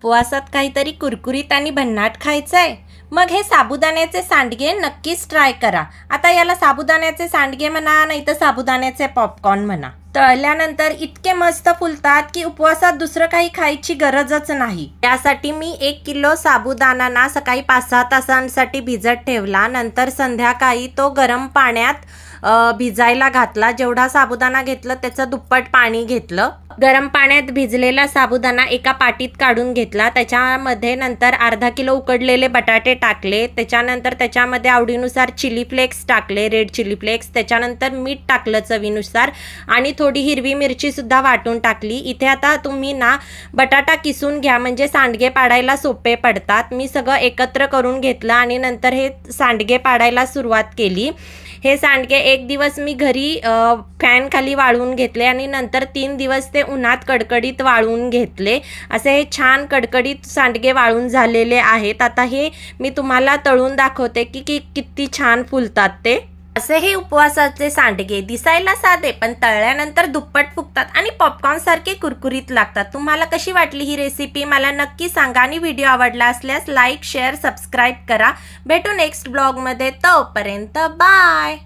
उपवासात काहीतरी कुरकुरीत आणि भन्नाट खायचं आहे, मग हे साबुदाण्याचे सांडगे नक्कीच ट्राय करा. आता याला साबुदाण्याचे सांडगे म्हणा, नाही तर साबुदाण्याचे पॉपकॉर्न म्हणा. तळल्यानंतर इतके मस्त फुलतात की उपवासात दुसरं काही खायची गरजच नाही. त्यासाठी मी 1 किलो साबुदाणा ना सकाळी 5-6 तासांसाठी भिजत ठेवला. नंतर संध्याकाळी तो गरम पाण्यात भिजायला घातला. जेवढा साबुदाणा घेतलं त्याचं दुप्पट पाणी घेतलं. गरम पाण्यात भिजलेला साबुदाणा एका पाटीत काढून घेतला. त्याच्यामध्ये नंतर अर्धा किलो उकडलेले बटाटे टाकले. त्याच्यानंतर त्याच्यामध्ये आवडीनुसार चिली फ्लेक्स टाकले, रेड चिली फ्लेक्स. त्याच्यानंतर मीठ टाकलं चवीनुसार आणि थोडी हिरवी मिरची सुद्धा वाटून टाकली. इथे आता तुम्ही ना बटाटा किसून घ्या, म्हणजे सांडगे पाडायला सोपे पडतात. मी सगळं एकत्र करून घेतलं आणि नंतर हे सांडगे पाडायला सुरुवात केली. हे सांडगे 1 दिवस मी घरी फॅन खाली वाळवून घेतले आणि नंतर 3 दिवस ते उन्हात कडकडीत वाळवून घेतले. असे हे छान कडकडीत सांडगे वाळून झालेले आहेत. आता हे मी तुम्हाला तळून दाखवते की किती छान फुलतात ते. असे हे उपवासाचे सांडगे दिसायला साधे पण तळल्यानंतर दुप्पट फुगतात आणि पॉपकॉर्न सारखे कुरकुरीत लागतात. तुम्हाला कशी वाटली ही रेसिपी मला नक्की सांगा आणि व्हिडिओ आवडला असल्यास लाईक, शेअर, सबस्क्राईब करा. भेटू नेक्स्ट ब्लॉगमध्ये. तोपर्यंत बाय.